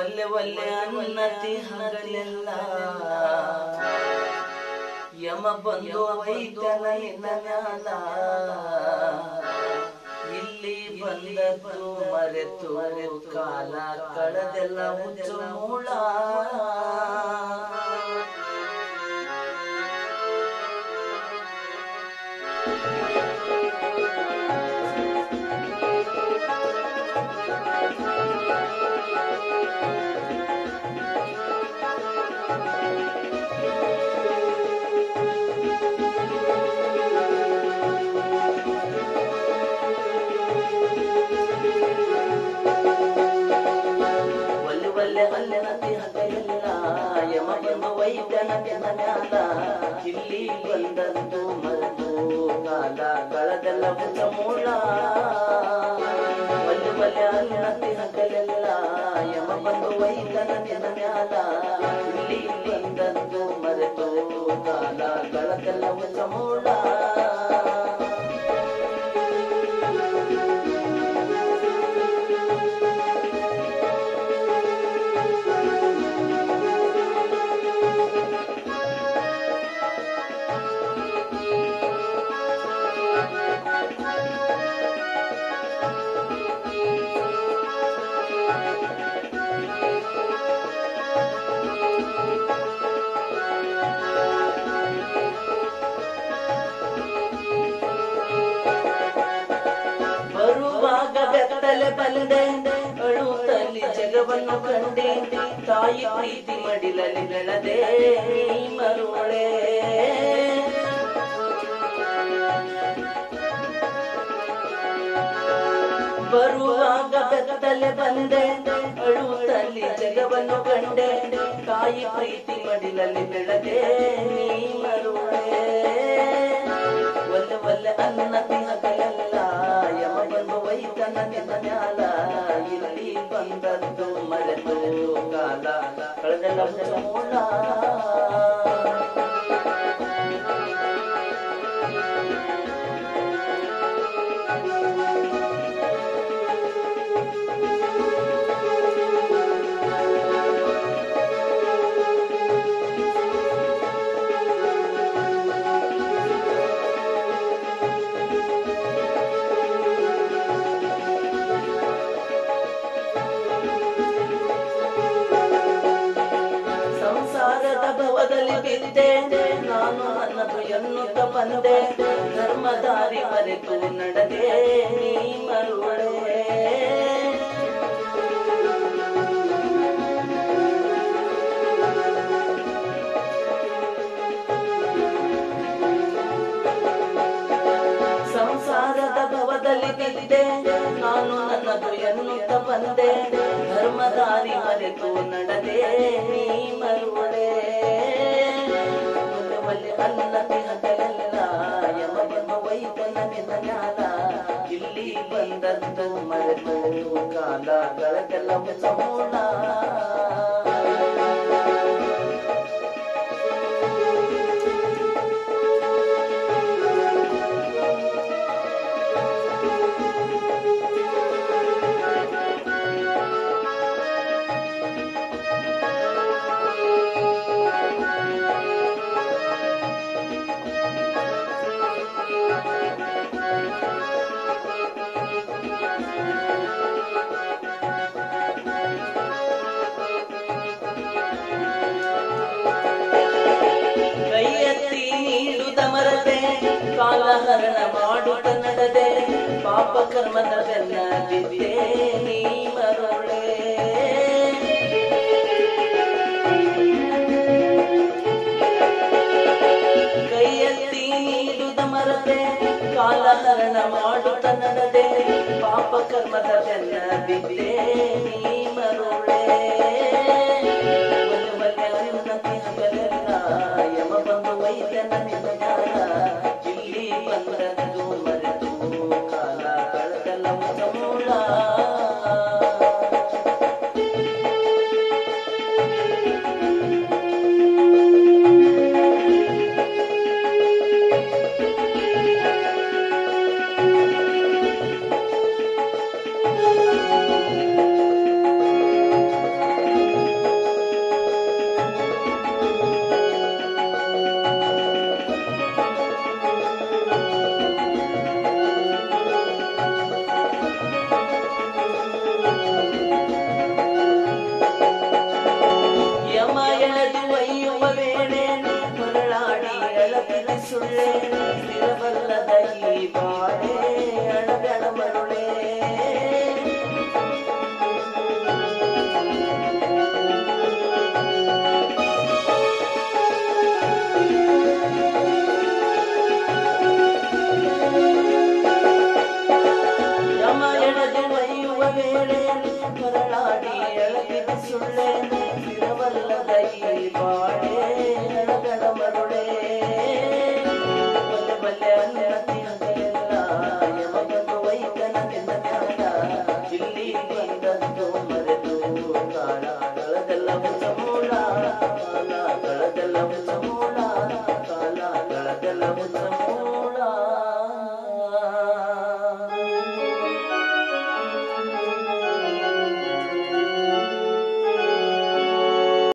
ಒಲ್ಲೆ ಒಲ್ಲೆ ಅನ್ನತಿ ಹಗಲೆಲ್ಲ ಯಮ ಬಂದು ವೈದ್ಯನ ನಿನ್ನ ಮ್ಯಾಲ ಇಲ್ಲಿ ಬಂದದ್ದು ಮರೆತು ಕಾಲ ಕಳೆದೆಲ್ಲ ಹುಚ್ಚು ಮೂಳ ಅಲ್ಲೆ ನದಿ ಹಗಲೆಲ್ಲ ಯಮ ಬಂದು ವೈದ್ಯನ ಮ್ಯಾಲ ಇಲ್ಲಿ ಬಂದದ್ದು ಮರೆತು ಕಾಲ ಕಳೆದೆಲ್ಲ ಹುಚ್ಚ ಮೂಳ ಒಲ್ಲೆ ಒಲ್ಲೆ ಅಲ್ಲೆ ನದಿ ಹಗಲೆಲ್ಲ ಯಮ ಬಂದು ವೈದ್ಯನ ಮ್ಯಾಲ ಇಲ್ಲಿ ಬಂದದ್ದು ಮರೆತು ಕಾಲ ಕಳೆದೆಲ್ಲ ಹುಚ್ಚ ಮೂಳ ಬಂದೆ ಅಳುತ್ತಲ್ಲಿ ಜಗವನ್ನು ಕಂಡೆ ತಾಯಿ ಪ್ರೀತಿ ಮಡಿಲಲ್ಲಿ ಬೆಳೆದೆ ಮರುಳೆ ಬರುವಾಗ ಬೆತ್ತಲೆ ಬಂದೆ ಅಳುತ್ತಲ್ಲಿ ಜಗವನ್ನು ಕಂಡೆ ತಾಯಿ ಪ್ರೀತಿ ಮಡಿಲಲ್ಲಿ ಬೆಳೆದೆ ಮರುಳೆ ಒಲ್ಲೆ ಒಲ್ಲೆ ಅನ್ನತಿ ಹಗಲೆಲ್ಲ ಯಮ ಬಂದು ವೈದ್ಯನ ಮ್ಯಾಲ ಇಲ್ಲಿ ಬಂದದ್ದು ಮರೆತು ಕಾಲ ಕಳೆದೆಲ್ಲ ಹುಚ್ಚ ಮೂಳ ನಾನು ನನ್ನದು ಎನ್ನುತ್ತ ಬಂದೆ ಧರ್ಮದಾರಿ ಮರೆತು ನಡೆದೆ ಮರುಳೆ ಸಂಸಾರದ ಭವದಲ್ಲಿ ಬಿದ್ದೆ ನಾನು ನನ್ನದು ಎನ್ನುತ್ತ ಬಂದೆ ಧರ್ಮದಾರಿ ಮರೆತು ನಡೆದೆ ಮರುಳೆ ಅನ್ನತಿ ಹಗಲೆಲ್ಲ ಯಮ ಬಂದು ವೈದ್ಯನ ಮ್ಯಾಲ ಇಲ್ಲಿ ಬಂದದ್ದು ಮರೆತು ಕಾಲ ಕಳೆದೆಲ್ಲ ಹುಚ್ಚ ಮೂಳ ಕಾಲಹರಣ ಮಾಡುತ್ತ ನಡೆದೆ ಪಾಪ ಕರ್ಮದ ಬೆನ್ನ ಬಿದ್ದೆ ನೀ ಮರುಳೆ ಕೈಯತ್ತಿ ನೀಡುದ ಮರದೆ ಕಾಲಹರಣ ಮಾಡುತ್ತ ನಡೆದೆ ಪಾಪ ಕರ್ಮದ ಬೆನ್ನ ಬಿದ್ದೆ ನೀ ಮರುಳೆ ಒಲ್ಲೆ ಒಲ್ಲೆ ಅನ್ನತಿ ಹಗಲೆಲ್ಲ ಯಮ ಬಂದು ವೈದ್ಯನ ಮ್ಯಾಲ ಬಂದದ್ದು ಮರೆತು ಕಾಲ ಕಳೆದೆಲ್ಲ ಹುಚ್ಚ ಮೂಳ ದೈವ